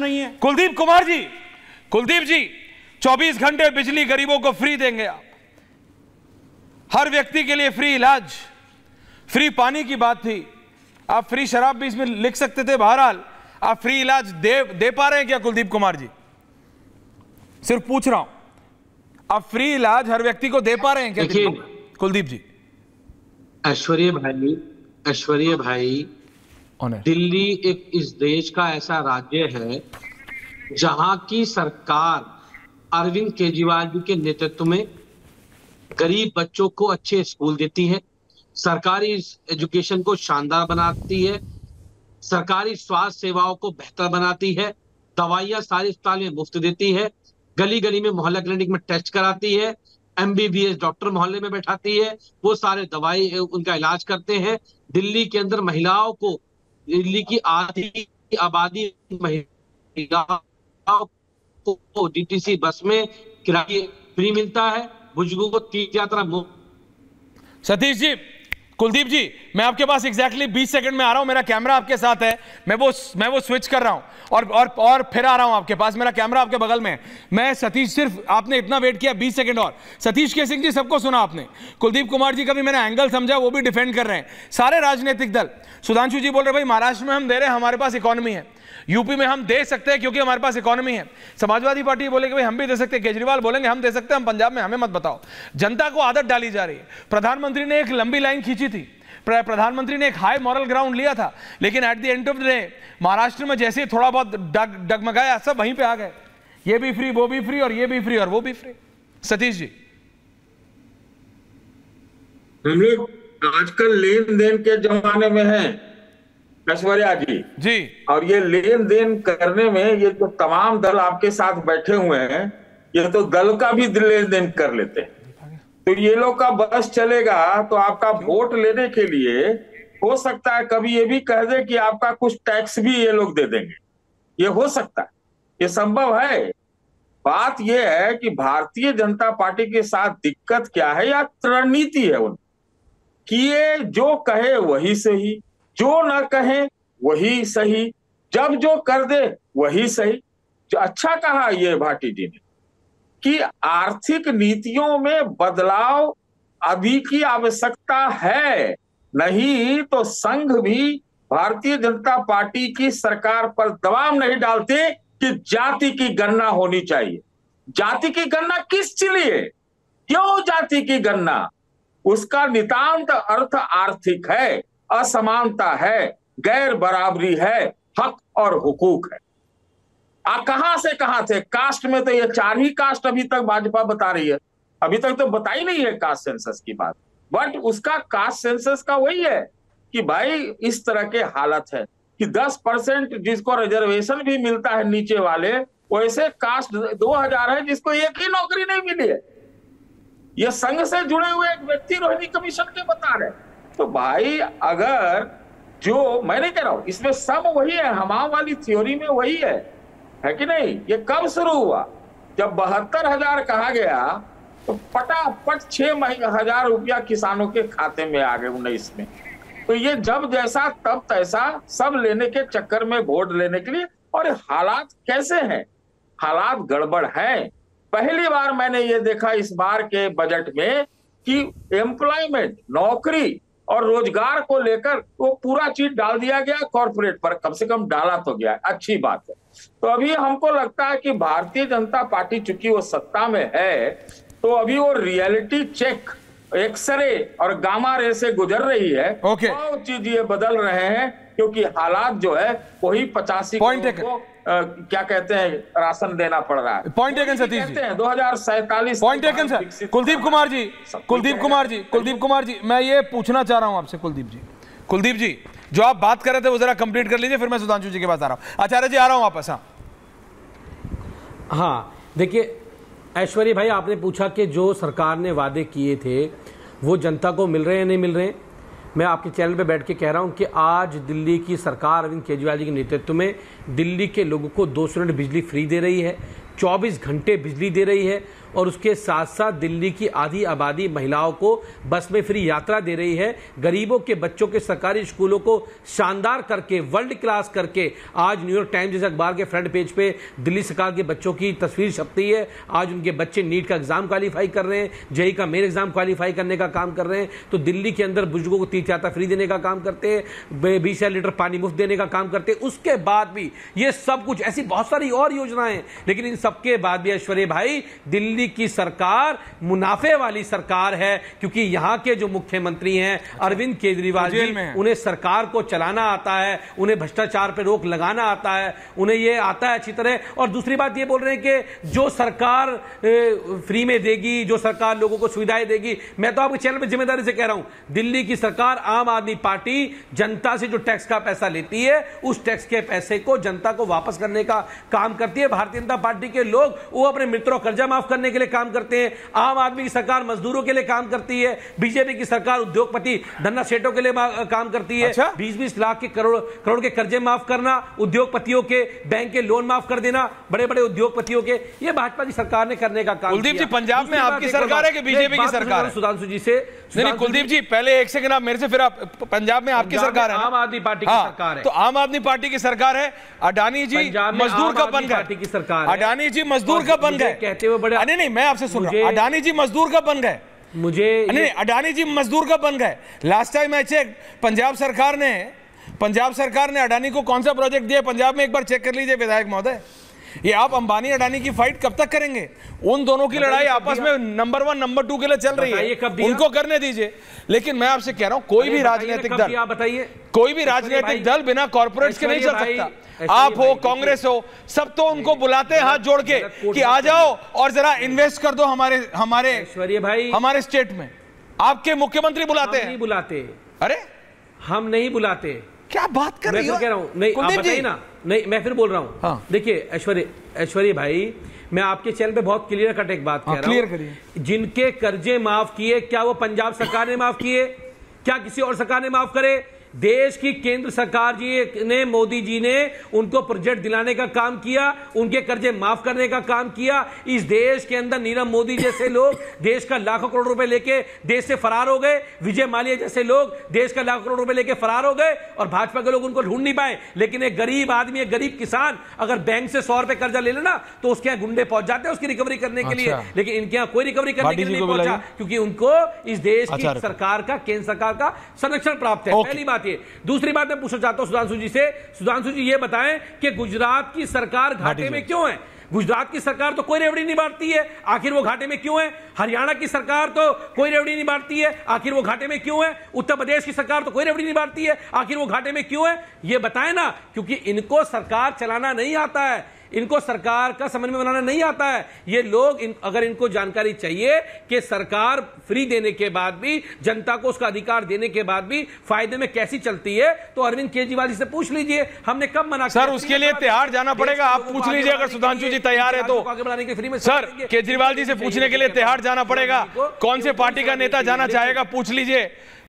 नहीं है। कुलदीप कुमार जी, कुलदीप जी, 24 घंटे बिजली गरीबों को फ्री देंगे आप, हर व्यक्ति के लिए फ्री इलाज, फ्री पानी की बात थी, आप फ्री शराब भी इसमें लिख सकते थे। बहरहाल आप फ्री इलाज दे पा रहे हैं क्या कुलदीप कुमार जी? सिर्फ पूछ रहा हूं, आप फ्री इलाज हर व्यक्ति को दे पा रहे हैं क्या कुलदीप जी? ऐश्वर्य भाई, दिल्ली एक इस देश का ऐसा राज्य है जहां की सरकार अरविंद केजरीवाल जी के नेतृत्व में गरीब बच्चों को अच्छे स्कूल देती है, सरकारी एजुकेशन को शानदार बनाती है, सरकारी स्वास्थ्य सेवाओं को बेहतर बनाती है, दवाइयां सारे अस्पताल में मुफ्त देती है, गली गली में मोहल्ला क्लिनिक में टेस्ट कराती है, MBBS डॉक्टर मोहल्ले में बैठाती है, वो सारे दवाई उनका इलाज करते हैं। दिल्ली के अंदर महिलाओं को, दिल्ली की आधी आबादी महिलाओं को DTC बस में किराया फ्री मिलता है, बुजुर्गों को तीर्थ यात्रा मुफ्त। सतीश जी, कुलदीप जी, मैं आपके पास एग्जैक्टली 20 सेकंड में आ रहा हूं, मेरा कैमरा आपके साथ है, मैं वो स्विच कर रहा हूं और फिर आ रहा हूं आपके पास, मेरा कैमरा आपके बगल में है। मैं सतीश, सिर्फ आपने इतना वेट किया, 20 सेकंड और। सतीश के सिंह जी, सबको सुना आपने, कुलदीप कुमार जी का भी मैंने एंगल समझा, वो भी डिफेंड कर रहे हैं, सारे राजनीतिक दल। सुधांशु जी बोल रहे भाई महाराष्ट्र में हम दे रहे हैं, हमारे पास इकोनॉमी है, यूपी में हम दे सकते हैं क्योंकि हमारे पास इकोनॉमी है। समाजवादी पार्टी बोलेगी भाई हम भी दे सकते हैं, केजरीवाल बोलेंगे हम दे सकते हैं, हम पंजाब में, हमें मत बताओ। जनता को आदत डाली जा रही है। प्रधानमंत्री ने एक लंबी लाइन खींची थी, प्रधानमंत्री ने एक हाई मॉरल ग्राउंड लिया था, लेकिन at the end of the day Maharashtra में जैसे थोड़ा बहुत डगमगाया, सब वहीं पे आ गए, ये भी फ्री, वो भी फ्री, और ये भी फ्री और वो भी फ्री। सतीश जी, हम लोग आजकल लेन देन के जमाने में हैं ऐश्वर्या जी, और ये लेन देन करने में ये जो तमाम दल आपके साथ बैठे हुए हैं, ये तो दल का भी लेन देन कर लेते हैं। तो ये लोग का बस चलेगा तो आपका वोट लेने के लिए हो सकता है कभी ये भी कह दे कि आपका कुछ टैक्स भी ये लोग दे देंगे, ये हो सकता है, ये संभव है। बात ये है कि भारतीय जनता पार्टी के साथ दिक्कत क्या है या रणनीति है उनकी, कि ये जो कहे वही सही, जो न कहे वही सही, जब जो कर दे वही सही। जो अच्छा कहा ये भाटी जी ने कि आर्थिक नीतियों में बदलाव अभी की आवश्यकता है, नहीं तो संघ भी भारतीय जनता पार्टी की सरकार पर दबाव नहीं डालते कि जाति की गणना होनी चाहिए। जाति की गणना किस लिए, क्यों जाति की गणना? उसका नितांत अर्थ आर्थिक है, असमानता है, गैर बराबरी है, हक और हुकूक है। कहां से कहां थे कास्ट में? तो ये 4 ही कास्ट अभी तक भाजपा बता रही है, अभी तक तो बताई नहीं है कास्ट सेंसस की बात। बट उसका कास्ट सेंसस का वही है कि भाई इस तरह के हालत है कि 10% जिसको रिजर्वेशन भी मिलता है नीचे वाले, वैसे कास्ट 2000 है जिसको एक ही नौकरी नहीं मिली है। ये संघ से जुड़े हुए एक व्यक्ति रोहिणी कमीशन के बता रहे। तो भाई अगर जो मैं नहीं कह रहा हूं, इसमें सब वही है, हमाम वाली थ्योरी में वही है कि नहीं? ये कब शुरू हुआ? जब 72,000 कहा गया तो फटाफट 6,000 रुपया किसानों के खाते में आ गए 19 में। तो ये जब जैसा तब तैसा, सब लेने के चक्कर में वोट लेने के लिए। और हालात कैसे हैं? हालात गड़बड़ हैं। पहली बार मैंने ये देखा इस बार के बजट में कि एम्प्लॉयमेंट, नौकरी और रोजगार को लेकर वो पूरा चीज डाल दिया गया कॉर्पोरेट पर, कम से कम डाला तो गया, अच्छी बात है। तो अभी हमको लगता है कि भारतीय जनता पार्टी चूंकि वो सत्ता में है, तो अभी वो रियलिटी चेक, एक्सरे और गामा रे से गुजर रही है। बहुत चीज ये बदल रहे हैं क्योंकि हालात जो है वही 85 को क्या कहते हैं राशन देना पड़ रहा है। Point taken Satish ji, 2047 point taken sir. Kuldeep Kumar ji, मैं ये पूछना चाह रहा हूं आपसे। कुलदीप जी जो आप बात कर रहे थे वो जरा कंप्लीट कर लीजिए, फिर मैं सुधांशु जी के पास आ रहा हूं। आचार्य जी आ रहा हूं वापस। हाँ देखिए ऐश्वर्या भाई, आपने पूछा कि जो सरकार ने वादे किए थे वो जनता को मिल रहे हैं नहीं मिल रहे हैं। मैं आपके चैनल पे बैठ के कह रहा हूं कि आज दिल्ली की सरकार अरविंद केजरीवाल जी के नेतृत्व में दिल्ली के लोगों को 200 यूनिट बिजली फ्री दे रही है, 24 घंटे बिजली दे रही है। और उसके साथ साथ दिल्ली की आधी आबादी महिलाओं को बस में फ्री यात्रा दे रही है। गरीबों के बच्चों के सरकारी स्कूलों को शानदार करके, वर्ल्ड क्लास करके आज न्यूयॉर्क टाइम्स जैसे अखबार के फ्रंट पेज पे दिल्ली सरकार के बच्चों की तस्वीर छपती है। आज उनके बच्चे नीट का एग्जाम क्वालिफाई कर रहे हैं, जेईई का मेन एग्जाम क्वालिफाई करने का काम कर रहे हैं। तो दिल्ली के अंदर बुजुर्गों को तीर्थ यात्रा फ्री देने का काम करते हैं, 20 लीटर पानी मुफ्त देने का काम करते हैं। उसके बाद भी ये सब कुछ, ऐसी बहुत सारी और योजनाएं, लेकिन इन सबके बाद भी ऐश्वर्या भाई, दिल्ली की सरकार मुनाफे वाली सरकार है, क्योंकि यहां के जो मुख्यमंत्री हैं अरविंद केजरीवाल जी, उन्हें सरकार को चलाना आता है, उन्हें भ्रष्टाचार पर रोक लगाना आता है, उन्हें यह आता है अच्छी तरह। और दूसरी बात ये बोल रहे हैं कि जो सरकार फ्री में देगी, जो सरकार लोगों को सुविधाएं देगी, मैं तो आपके चैनल में जिम्मेदारी से कह रहा हूं, दिल्ली की सरकार आम आदमी पार्टी जनता से जो टैक्स का पैसा लेती है, उस टैक्स के पैसे को जनता को वापस करने का काम करती है। भारतीय जनता पार्टी के लोग वो अपने मित्रों कर्जा माफ करने के लिए काम करते हैं। आम आदमी की सरकार मजदूरों के लिए काम करती है। बीजेपी की सरकार उद्योगपति धन्ना सेठों के लिए काम करती है। 20-20 लाख के करोड़ के कर्जे माफ करना, उद्योगपतियों के बैंक के लोन माफ कर देना, बड़े बड़े उद्योगपतियों के, ये भाजपा की सरकार ने करने का काम। कुलदीप जी, पंजाब में आपकी सरकार है कि बीजेपी की सरकार है? सुधांशु जी से, नहीं कुलदीप जी, पहले एक सेकंड आप मेरे से, फिर आप, पंजाब में आपकी सरकार है? आम आदमी पार्टी की सरकार है। तो आम आदमी पार्टी की सरकार है। अडानी जी मजदूर कब बन गए? अडानी जी मजदूर कब बन गए कहते हुए बड़े, नहीं मैं आपसे सुन रहा हूं, अडानी जी मजदूर कब बन गए? मुझे नहीं, अडानी जी मजदूर कब बन गए? Last time I check, Punjab सरकार ने अडानी को कौन सा प्रोजेक्ट दिया पंजाब में, एक बार चेक कर लीजिए विधायक महोदय। ये आप अंबानी अडानी की फाइट कब तक करेंगे? उन दोनों की लड़ाई आपस में नंबर 1 नंबर 2 के लिए चल रही है, उनको करने दीजिए। लेकिन मैं आपसे कह रहा हूं, कोई भी राजनीतिक दल, आप बताइए, कोई भी राजनीतिक दल बिना कॉर्पोरेट्स के नहीं चल सकता। आप हो, कांग्रेस हो, सब तो उनको बुलाते हैं हाथ जोड़ के कि आ जाओ और जरा इन्वेस्ट कर दो हमारे स्टेट में। आपके मुख्यमंत्री बुलाते हैं? नहीं बुलाते। अरे हम नहीं बुलाते। क्या बात कर रही हो? मैं कह रहा हूं, नहीं आप बताइए ना। नहीं, मैं फिर बोल रहा हूं। हाँ। देखिए ऐश्वर्या भाई, मैं आपके चैनल पे बहुत क्लियर कट एक बात कह रहा हूं, जिनके कर्जे माफ किए, क्या वो पंजाब सरकार ने माफ किए? क्या किसी और सरकार ने माफ करे? देश की केंद्र सरकार जी ने, मोदी जी ने उनको प्रोजेक्ट दिलाने का काम किया, उनके कर्जे माफ करने का काम किया। इस देश के अंदर नीरव मोदी जैसे लोग देश का लाखों करोड़ रुपए लेके देश से फरार हो गए। विजय माल्या जैसे लोग देश का लाखों करोड़ रुपए लेके फरार हो गए और भाजपा के लोग उनको ढूंढ नहीं पाए। लेकिन एक गरीब आदमी, एक गरीब किसान अगर बैंक से 100 रुपए कर्जा ले लेना तो उसके यहाँ गुंडे पहुंच जाते हैं उसकी रिकवरी करने के लिए। लेकिन इनके यहाँ कोई रिकवरी करने के लिए नहीं पहुंचा, क्योंकि उनको इस देश की सरकार का, केंद्र सरकार का संरक्षण प्राप्त है। पहली बात। दूसरी बात मैं पूछना चाहता हूं सुधांशु जी से। सुधांशु जी ये बताएं कि गुजरात की सरकार घाटे में क्यों है? गुजरात की सरकार तो कोई रेवड़ी नहीं बांटती है, आखिर वो घाटे में क्यों है? हरियाणा की सरकार तो कोई रेवड़ी नहीं बांटती है, आखिर वो घाटे में क्यों है? उत्तर प्रदेश की सरकार तो कोई रेवड़ी नहीं बांटती है, आखिर वो घाटे में क्यों है? ये बताएं ना, क्योंकि इनको सरकार चलाना नहीं आता है, इनको सरकार का समन्वय बनाना नहीं आता है। ये लोग अगर इनको जानकारी चाहिए कि सरकार फ्री देने के बाद भी, जनता को उसका अधिकार देने के बाद भी फायदे में कैसी चलती है, तो अरविंद केजरीवाल जी से पूछ लीजिए। हमने कब मना किया? सर उसके लिए तिहाड़ जाना पड़ेगा, आप पूछ लीजिए अगर सुधांशु जी तैयार है तो। सर केजरीवाल जी से पूछने के लिए तिहाड़ जाना पड़ेगा, कौन से पार्टी का नेता जाना चाहेगा पूछ लीजिए।